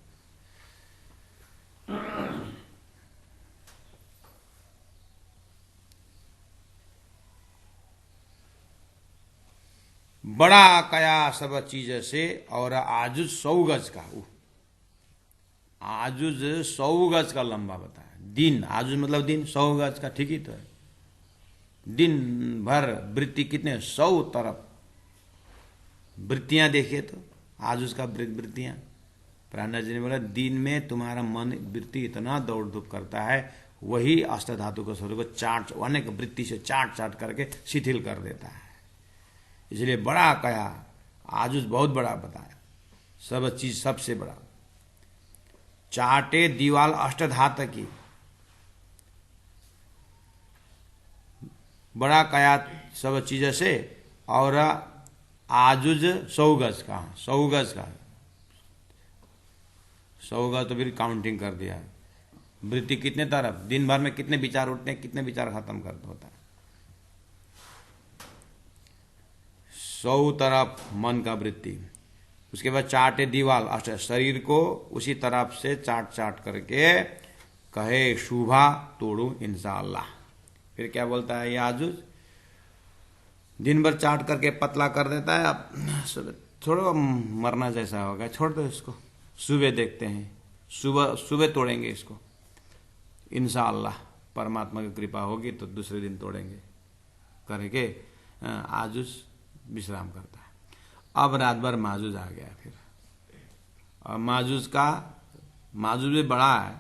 बड़ा कया सब चीज से, और आजुज 100 गज का, आजुज 100 गज का लंबा बताया। दिन आजुज मतलब दिन, 100 गज का, ठीक ही तो है। दिन भर वृत्ति कितने, 100 तरफ वृत्तियां देखिए तो आजुज का वृत्तियां। प्राणनाथ जी ने बोला दिन में तुम्हारा मन वृत्ति इतना दौड़ धूप करता है, वही अष्ट धातु को स्वरूप को चाट, अनेक वृत्ति से चाट करके शिथिल कर देता है। इसलिए बड़ा कया आजुज बहुत बड़ा बताया, सब चीज सबसे बड़ा। चाटे दीवाल अष्टधात की, बड़ा कया सब चीज से, और आजुज 100 गज का, 100 गज का, 100 गज तो फिर काउंटिंग कर दिया। वृत्ति कितने तरफ, दिन भर में कितने विचार उठते हैं, कितने विचार खत्म कर होता है। 100 तरफ मन का वृत्ति। उसके बाद चाटे दीवाल अष्ट, शरीर को उसी तरफ से चाट करके कहे शुभा तोड़ू इंशाअल्लाह। फिर क्या बोलता है ये आजुज, दिन भर चाट करके पतला कर देता है। अब छोड़ो, मरना जैसा होगा, छोड़ दो इसको, सुबह देखते हैं, सुबह तोड़ेंगे इसको इंशाअल्लाह। परमात्मा की कृपा होगी तो दूसरे दिन तोड़ेंगे करके आजुज विश्राम करता है। अब रात भर माजुज आ गया फिर, और माजुज भी बड़ा है,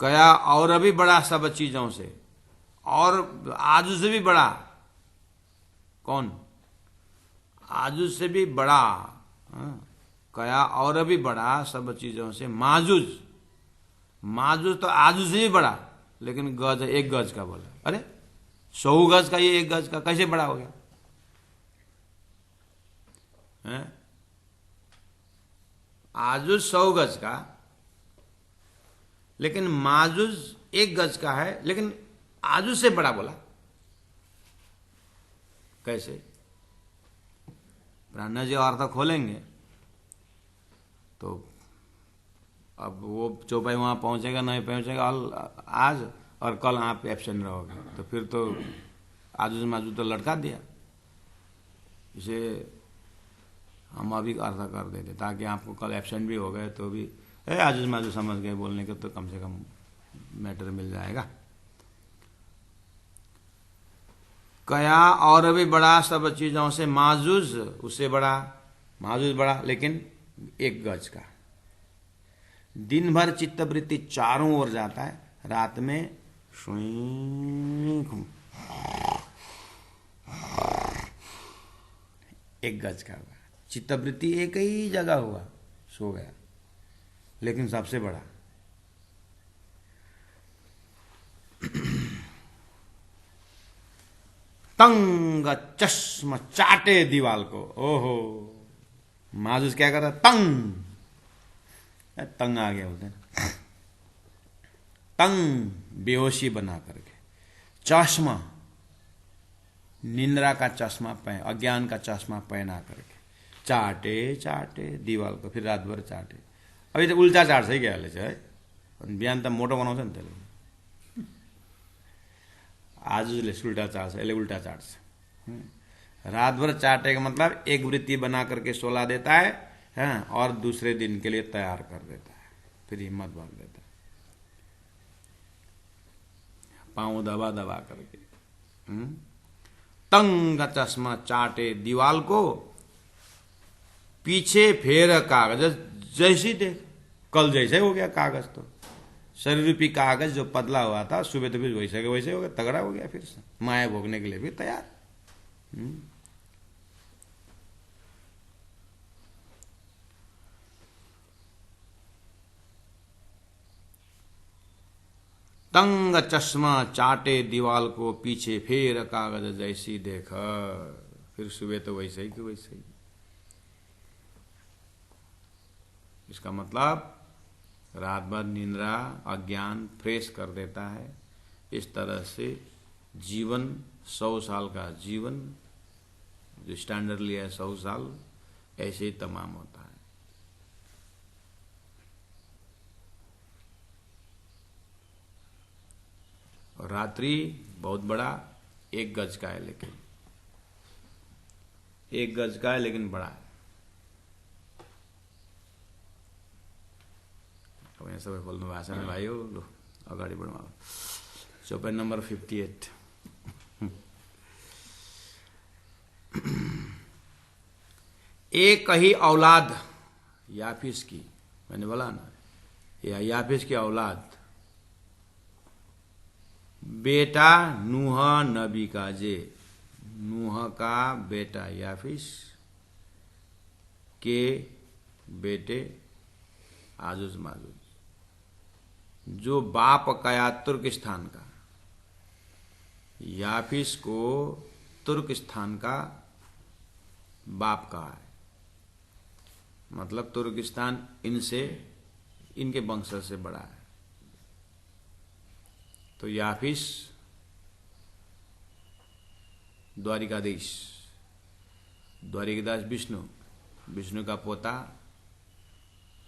कया और अभी बड़ा सब चीजों से, और आजुज से भी बड़ा। कौन? आजुज से भी बड़ा, कया और भी बड़ा सब चीजों से। माजुज तो आजुज से भी बड़ा, लेकिन गज 1 गज का बोला। अरे 100 गज का, ये 1 गज का कैसे बड़ा हो गया है? आजुज 100 गज का, लेकिन माजुज 1 गज का है, लेकिन आजुज से बड़ा बोला। कैसे? प्राणा जी अर्थ खोलेंगे तो अब वो चौपाई वहां पहुंचेगा नहीं पहुंचेगा आज, और कल आप एब्सेंट रहोगे, तो फिर तो आजुज माजुज तो लटका दिया। इसे हम अभी अर्थ कर देते ताकि आपको कल एब्सेंट भी हो गए तो भी आजू माजू समझ गए बोलने के, तो कम से कम मैटर मिल जाएगा। कया और भी बड़ा सब चीजों से, माजुज उससे बड़ा, माजुज बड़ा लेकिन 1 गज का। दिन भर चित्तवृत्ति चारों ओर जाता है, रात में 1 गज का हुआ। चित्तवृत्ति एक ही जगह हुआ, सो गया, लेकिन सबसे बड़ा। तंग चश्म चाटे दीवाल को, ओहो। माजुस क्या कर रहा, तंग, तंग आ गया बोलते हैं, तंग बेहोशी बना करके, चश्मा निंद्रा का चश्मा पहन, अज्ञान का चश्मा पहना करके चाटे चाटे दीवाल को, फिर रात भर चाटे। अभी तो उल्टा चाट सही क्या है, बिहान त मोटो बनाउँछ नि त्यसले, आजले उल्टा चाट से, उल्टा चाट से। रात भर चाटे का मतलब एक वृत्ति बना करके सोला देता है और दूसरे दिन के लिए तैयार कर देता है, फिर हिम्मत भर देता है, पांव दबा दबा करके। तंग चश्मा चाटे दीवाल को, पीछे फेर कागज, जैसी देख कल जैसे हो गया कागज, तो शरीर रूपी कागज जो पतला हुआ था सुबह तो फिर वैसे के वैसे हो गया, तगड़ा हो गया, फिर से माया भोगने के लिए भी तैयार। तंग चश्मा चाटे दीवाल को, पीछे फेर कागज जैसी देख, फिर सुबह तो वैसे ही कि वैसे ही। इसका मतलब रात भर निंद्रा अज्ञान फ्रेश कर देता है। इस तरह से जीवन 100 साल का जीवन जो स्टैंडर्ड लिया है 100 साल, ऐसे ही तमाम होता है। और रात्रि बहुत बड़ा 1 गज का है, लेकिन 1 गज का है लेकिन बड़ा है। अब यहाँ सब बोल्नु भएको छ नि भाइ, लो अगाडि बढौँ। चौपाई नंबर 58। एक ही औलाद याफिस की, मैंने बोला ना, या याफिस की औलाद, बेटा नूह नबी का जे, नूह का बेटा याफिस के बेटे आजुज माजुज, जो बाप कया तुर्किस्तान का, याफिस को तुर्किस्तान का बाप कहा है, मतलब तुर्किस्तान इनसे, इनके वंश से बड़ा है। तो याफिस द्वारिकाधीश, द्वारिकाधीश विष्णु, विष्णु का पोता,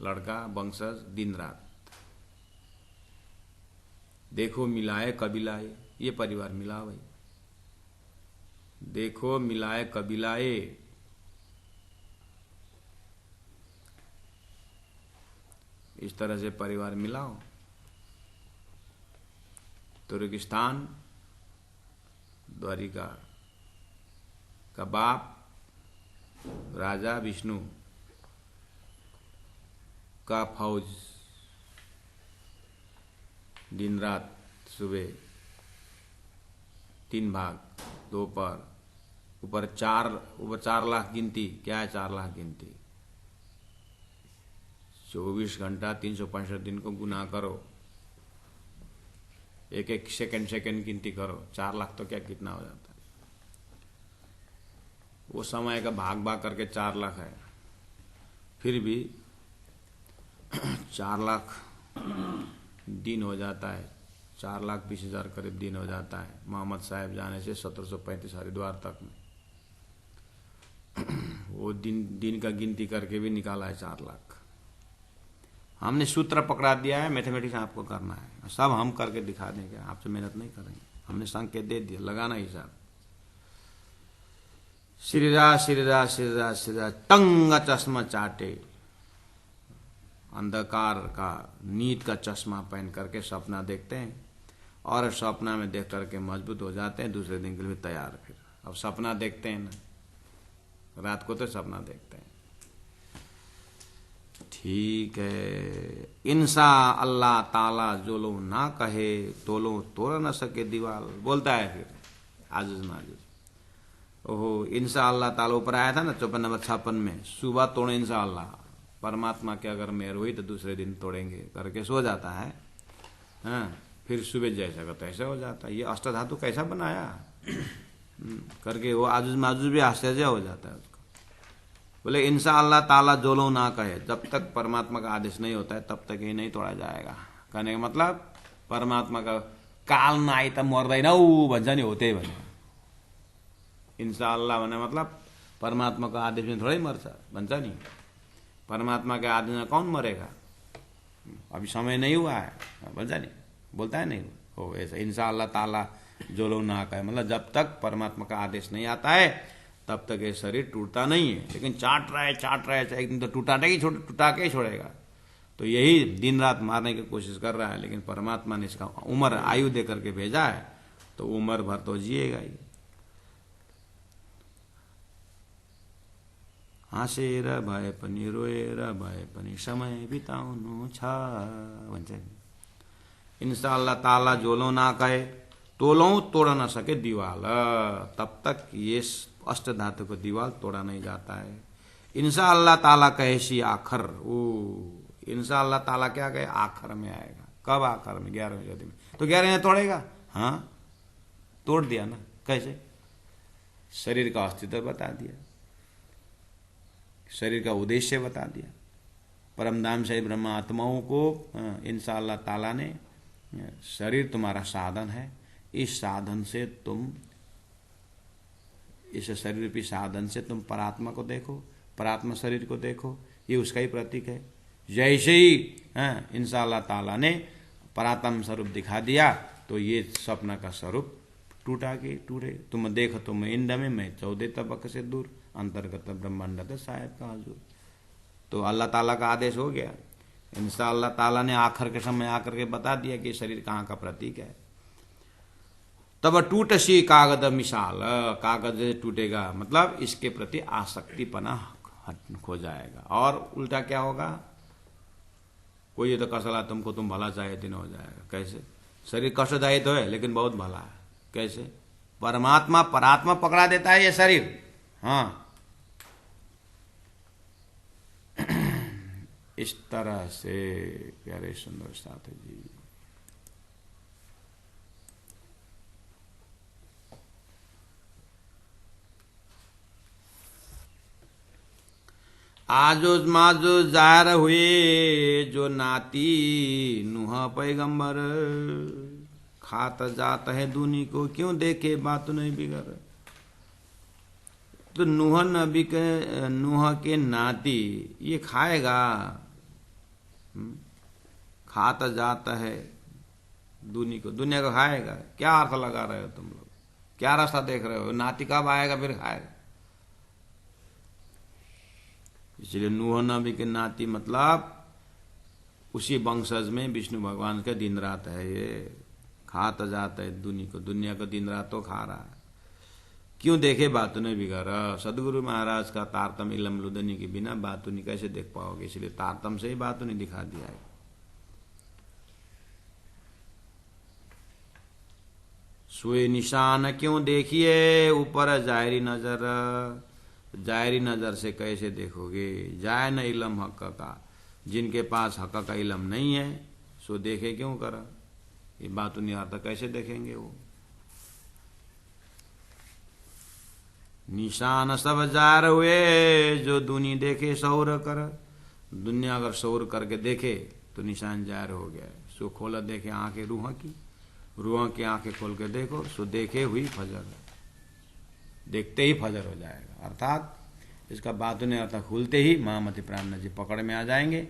लड़का, वंशज, दिन रात। देखो मिलाए कबीलाए, ये परिवार मिला भाई, देखो मिलाए कबीलाए, इस तरह से परिवार मिलाओ। तुर्किस्तान द्वारिका का बाप राजा विष्णु का फौज, दिन रात, सुबह 3 भाग, दोपहर, ऊपर 4 लाख गिनती। क्या है 4 लाख गिनती? 24 घंटा 365 दिन को गुना करो, एक एक सेकंड गिनती करो, 4 लाख तो क्या कितना हो जाता है। वो समय का भाग भाग करके 4 लाख है, फिर भी 4 लाख दिन हो जाता है, 4,20,000 करीब दिन हो जाता है मोहम्मद साहब जाने से 1735 हरिद्वार तक में। वो दिन का गिनती करके भी निकाला है 4 लाख। हमने सूत्र पकड़ा दिया है, मैथमेटिक्स आपको करना है, सब हम करके दिखा देंगे, आपसे मेहनत नहीं करेंगे। हमने संकेत दे दिया, लगाना हिसाब। श्रीरा श्रीरा श्रीरा श्रीरा तंग चश्मा चाटे, अंधकार का नींद का चश्मा पहन करके सपना देखते हैं और सपना में देख करके मजबूत हो जाते हैं, दूसरे दिन के लिए तैयार। फिर अब सपना देखते हैं ना, रात को तो सपना देखते हैं। ठीक है, इंसा अल्लाह ताला जो लो ना कहे तो लो तोड़ न सके दीवाल, बोलता है फिर आजुज माजुज। ओहो, इंसा अल्लाह ताला ऊपर आया था ना 54 नंबर 56 में, सुबह तोड़े इंसा अल्लाह, परमात्मा के अगर मेहर हुई तो दूसरे दिन तोड़ेंगे करके सो जाता है। हाँ, फिर सुबह जैसा का तैसा हो जाता है। ये अष्टधातु कैसा बनाया करके वो आजुज माजुज भी आश्चर्य हो जाता है उसको। बोले इंसा अल्लाह ताला जो लो ना कहे, जब तक परमात्मा का आदेश नहीं होता है तब तक ये नहीं तोड़ा जाएगा। कहने का मतलब परमात्मा का काल ना आई तब मर्दैन भन्छ नि, हो त्यही भने इंसा अल्लाह भने मतलब परमात्मा का आदेश में थोड़े मर्छ भन्छ नि। परमात्मा के आदेश में कौन मरेगा, अभी समय नहीं हुआ है भन्छ नि, बोलता है नहीं हो ऐसा। इंसा अल्लाह ताला जो लोग ना कहे मतलब जब तक परमात्मा का आदेश नहीं आता है तब तक ये शरीर टूटता नहीं है। लेकिन चाट रहा है एक दिन तो टूटा के ही छोड़ेगा। तो यही दिन रात मारने की कोशिश कर रहा है, लेकिन परमात्मा ने इसका उम्र आयु दे करके भेजा है तो उम्र भर तो जिएगा ही। हाँसेर भए पनि रोएर भए पनि समय बिताउनु छ भन्छ नि। इंसा अल्लाह ताला जो लो ना कहे तो लो तोड़ न सके दीवाल, तब तक ये अष्ट धातु को दीवाल तोड़ा नहीं जाता है। इंसा अल्लाह ताला कहे सी आखर, ओ इंसा अल्लाह ताला क्या कहे आखर में आएगा। कब आखर में? 11वें गद्य में। तो 11वें में तोड़ेगा? हाँ, तोड़ दिया ना। कैसे? शरीर का अस्तित्व बता दिया, शरीर का उद्देश्य बता दिया। परमधाम से ब्रह्म आत्माओं को इंसा अल्लाह ताला ने, शरीर तुम्हारा साधन है, इस साधन से तुम, इस शरीर रूपी साधन से तुम परात्मा को देखो, परात्मा शरीर को देखो, ये उसका ही प्रतीक है। जैसे ही इंसा अल्लाह ताला ने परात्म स्वरूप दिखा दिया तो ये सपना का स्वरूप टूटे। तुम देखो तुम इंड में, मैं 14 तबक से दूर, अंतर्गत ब्रह्मांड तो साहेब का हजूर। तो अल्लाह ताला का आदेश हो गया। इंसा अल्लाह ताला ने आखिर के समय आकर के बता दिया कि शरीर कहाँ का प्रतीक है। तब टूट सी कागज मिसाल, कागज टूटेगा मतलब इसके प्रति आसक्तिपना खो जाएगा। और उल्टा क्या होगा, कोई तो कसला तुमको, तुम भला चाहे दिन हो जाएगा। कैसे? शरीर कष्टदायी तो है लेकिन बहुत भला है। कैसे? परमात्मा परात्मा पकड़ा देता है ये शरीर। हाँ, इस तरह से प्यारे सुंदर साथ जी। आजोज माजोज जाहिर हुए जो नाती नूह पैगंबर, खात जात है दूनी को क्यों देखे बात नहीं बिगड़। तो नूह नबी के, नूह के नाती ये खाएगा, खात जाता है दूनी को, दुनिया को खाएगा। क्या अर्थ लगा रहे हो तुम लोग, क्या रास्ता देख रहे हो? नाती कब आएगा फिर खाएगा। इसलिए नूह नबी के नाती मतलब उसी वंशज में विष्णु भगवान का दिन रात है। ये खाता जाता है दुनी को, दुनिया को दिन रात तो खा रहा है। क्यों देखे बातों ने बिगाड़ा। सदगुरु महाराज का तारतम इलम लुदनी के बिना बातों नहीं कैसे देख पाओगे, इसलिए तारतम से ही बातों नहीं दिखा दिया है। सोए निशान क्यों देखिए ऊपर जायरी नजर, जायरी नजर से कैसे देखोगे। जाय न इलम हक का, जिनके पास हक का इलम नहीं है सो देखे क्यों करा। ये बात नहीं आता, कैसे देखेंगे वो। निशान सब जार हुए जो दुनी देखे सौर कर। दुनिया अगर सौर करके देखे तो निशान जार हो गया। सो खोला देखे आंखें रूह की, रूह की आंखें खोल के देखो सो देखे हुई फजर, देखते ही फजर हो जाएगा। अर्थात इसका बात ने अर्थ खुलते ही महामति प्राण जी पकड़ में आ जाएंगे।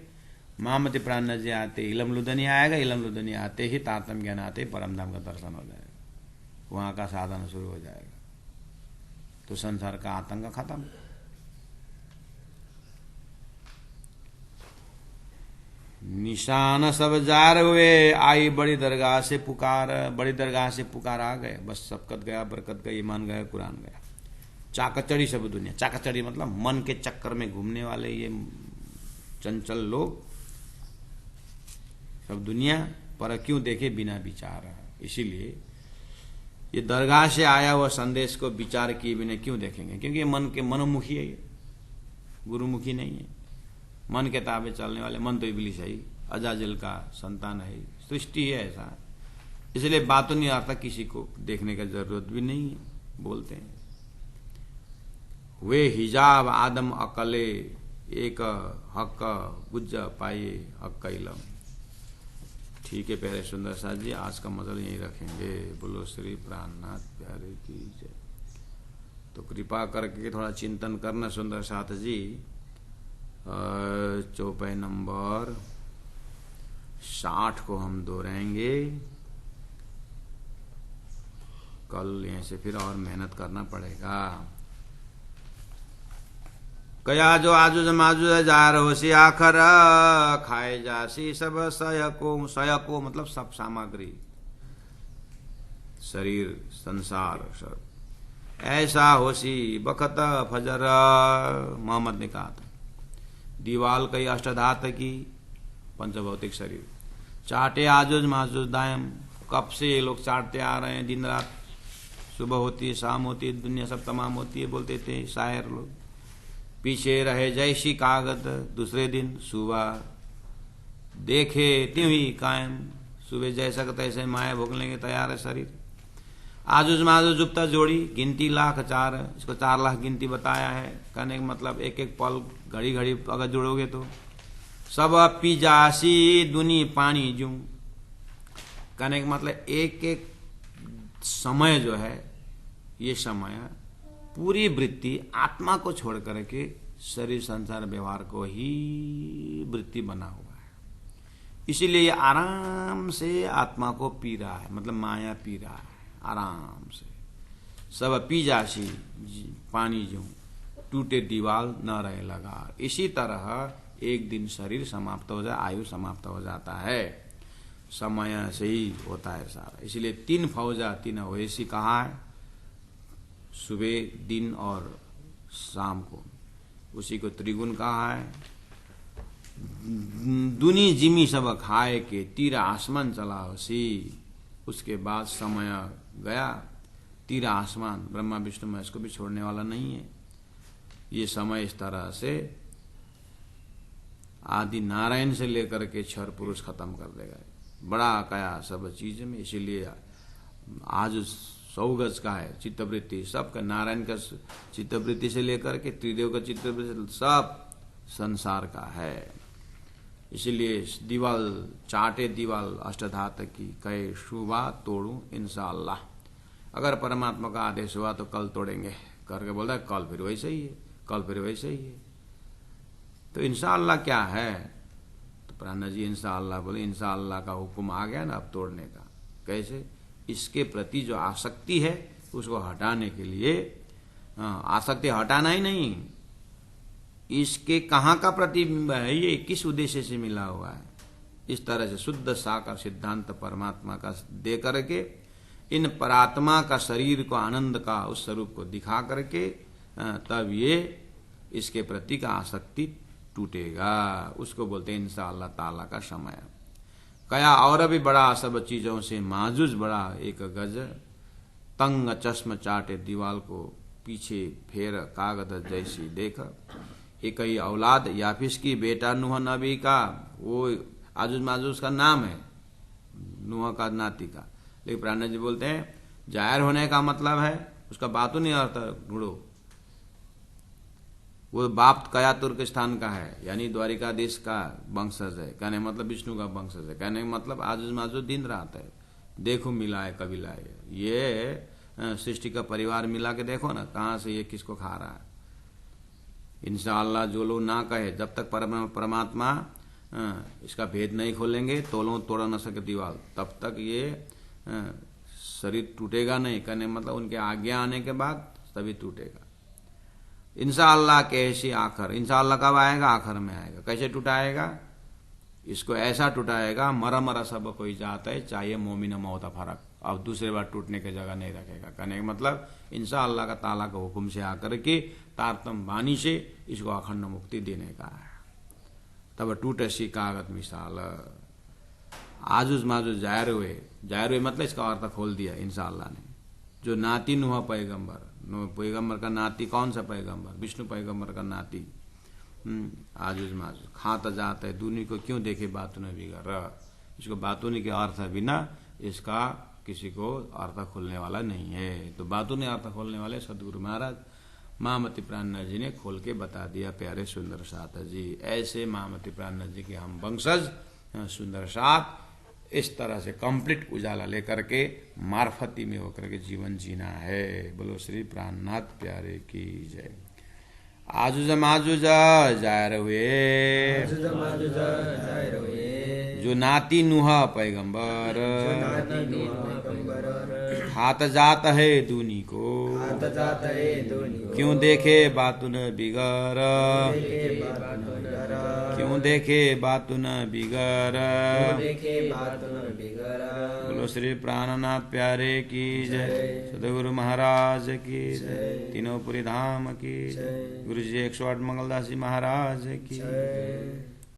महामति प्राण जी आते इलम लुदनी आएगा, इलम लुदनी आते ही तारतम ज्ञान आते ही परमधाम का दर्शन हो जाएगा, वहां का साधन शुरू हो जाएगा। तो संसार का आतंक खत्म। निशान सब जार हुए, आई बड़ी दरगाह से पुकार, बड़ी दरगाह से पुकार आ गए, बस सबकत गया, बरकत गई, ईमान गया, कुरान गया। चाकचड़ी सब दुनिया, चाकचड़ी मतलब मन के चक्कर में घूमने वाले ये चंचल लोग, सब दुनिया पर क्यों देखे बिना विचार। इसीलिए ये दरगाह से आया हुआ संदेश को विचार किए बिना क्यों देखेंगे, क्योंकि ये मन के मनोमुखी है, ये गुरुमुखी नहीं है। मन के ताबे चलने वाले, मन तो इब्लिस है ही, अजाजिल का संतान है, सृष्टि है ऐसा। इसलिए बात नहीं आता, किसी को देखने का जरूरत भी नहीं है, बोलते हैं। वे हिजाब आदम अकले, एक हक गुज्ज पाए हक इलम। ठीक है प्यारे सुंदर साथ जी, आज का मजल यही रखेंगे। बोलो श्री प्राणनाथ प्यारे की जय। तो कृपा करके थोड़ा चिंतन करना सुंदर साथ जी। चौपाई नंबर 60 को हम दोहराएंगे। कल यहीं से फिर और मेहनत करना पड़ेगा। कया जो आजुज माजुज जार होशी आखर, खाए जासी सब सयको, सयको मतलब सब सामग्री, शरीर संसार सब। ऐसा होशी बखत फजर, मोहम्मद ने कहा था। दीवाल कई अष्टधात की, पंचभौतिक शरीर। चाटे आजुज माजुज दायम, कब से ये लोग चाटते आ रहे हैं, दिन रात, सुबह होती है, शाम होती है, दुनिया सब तमाम होती है, बोलते थे शायर लोग। पीछे रहे जैसी कागज, दूसरे दिन सुबह देखे त्यों ही कायम। सुबह जैसा का तैसे माया भोगने के तैयार है शरीर। आजुज माजुज जुप्ता जोड़ी, गिनती 1,04,000, इसको 4 लाख गिनती बताया है। कहने का मतलब एक एक पल, घड़ी घड़ी अगर जोड़ोगे तो। सब पी जासी दुनी पानी जू, कहने का मतलब एक एक समय जो है, ये समय पूरी वृत्ति आत्मा को छोड़ करके शरीर संसार व्यवहार को ही वृत्ति बना हुआ है। इसीलिए ये आराम से आत्मा को पी रहा है, मतलब माया पी रहा है आराम से। सब पी जासी पानी जो, टूटे दीवाल न रहे लगा। इसी तरह एक दिन शरीर समाप्त हो जाए, आयु समाप्त हो जाता है, समय से ही होता है सारा। इसलिए 3 फौजा 3 अवैसी कहा है, सुबह दिन और शाम को, उसी को त्रिगुण कहा है। दुनी जिमी सब खाए के, तीरा आसमान चला होसी। उसके बाद समय गया, तीरा आसमान, ब्रह्मा विष्णु महेश को भी छोड़ने वाला नहीं है। ये समय इस तरह से आदि नारायण से लेकर के क्षर पुरुष खत्म कर देगा। बड़ा कया सब चीज में। इसीलिए आज 100 गज का है चित्तवृत्ति, सबका नारायण का चित्तवृत्ति से लेकर के त्रिदेव का चित्तवृत्ति सब संसार का है। इसीलिए दीवाल चाटे, दीवाल अष्टधात की, कहे शुभा तोड़ू इंशाअल्लाह। अगर परमात्मा का आदेश हुआ तो कल तोड़ेंगे करके बोल रहा है, कल फिर वैसे ही है, कल फिर वैसे ही है। तो इंशाअल्लाह क्या है, तो प्राणा जी इंशाअल्लाह बोले, इंशाअल्लाह का हुक्म आ गया ना अब तोड़ने का। कैसे? इसके प्रति जो आसक्ति है उसको हटाने के लिए। आसक्ति हटाना ही नहीं, इसके कहाँ का प्रतिबिंब है, ये किस उद्देश्य से मिला हुआ है, इस तरह से शुद्ध साकार सिद्धांत परमात्मा का दे करके इन परात्मा का शरीर को, आनंद का उस स्वरूप को दिखा करके तब ये इसके प्रति का आसक्ति टूटेगा। उसको बोलते हैं इंशाअल्लाह ताला का समय। कया और भी बड़ा सब चीजों से माजुज बड़ा 1 गज, तंग चश्म चाटे दीवाल को, पीछे फेर कागज जैसी देख। एक ही औलाद याफिस की बेटा नूह नबी का, वो आजुज माजुज का नाम है, नूह का नाती का। लेकिन प्राणा जी बोलते हैं जाहिर होने का मतलब है उसका बातों नहीं अर्थ ढूंढो। वो बाप कया तुर्किस्तान का है, यानी द्वारिकाधीश का वंशज है। कहने मतलब विष्णु का वंशज है। कहने मतलब आजुज माजुज दिन रात है। देखो मिला है कबीला है, ये सृष्टि का परिवार मिला के देखो ना कहां से ये किसको खा रहा है। इंशाअल्लाह जो लोग ना कहे, जब तक परमात्मा इसका भेद नहीं खोलेंगे, तोलों तोड़ा न सके दीवार, तब तक ये शरीर टूटेगा नहीं। कहने मतलब उनके आज्ञा आने के बाद तभी टूटेगा। इंशाअल्लाह कैसे आखिर, इंशाअल्लाह कब आएगा? आखिर में आएगा। कैसे टूटाएगा? इसको ऐसा टूटाएगा, मरा मरा सब कोई जाता है, चाहिए मोमिन मौत फर्क, अब दूसरे बार टूटने की जगह नहीं रखेगा। कहने का मतलब इंशाअल्लाह का ताला के हुक्म से आकर के तारतम बानी से इसको अखंड मुक्ति देने का है। तब टूटे सी कागत मिसाल, आजुज माजुज जाहिर हुए मतलब इसका अर्थ खोल दिया इंशाअल्लाह ने। जो नाती नूह पैगंबर, पैगंबर का नाती कौन सा पैगंबर? विष्णु पैगंबर का नाती। आजुज माजुज खाता जाता है दुनिया को, क्यों देखे बातों ने बिगड़। इसको बातों ने के अर्थ बिना इसका किसी को अर्थ खोलने वाला नहीं है। तो बातों ने अर्थ खोलने वाले सदगुरु महाराज महामती प्राणनाथ जी ने खोल के बता दिया। प्यारे सुंदर साथ जी, ऐसे महामती प्राणनाथ जी के हम वंशज सुंदर साथ इस तरह से कंप्लीट उजाला लेकर के मार्फती में होकर के जीवन जीना है। बोलो श्री प्राणनाथ प्यारे की जय। आजुज माजुज जाहिर हुए, जो नाती नूह पैगंबर, खात जात है दूनी को, क्यों देखे बातुन बिगर, क्यों देखे बातुन बिगर। बोलो श्री प्राणनाथ प्यारे की जय, सदगुरु महाराज की जय, तीनों पुरी धाम की जय, गुरु जी 108 मंगलदास जी महाराज की जय।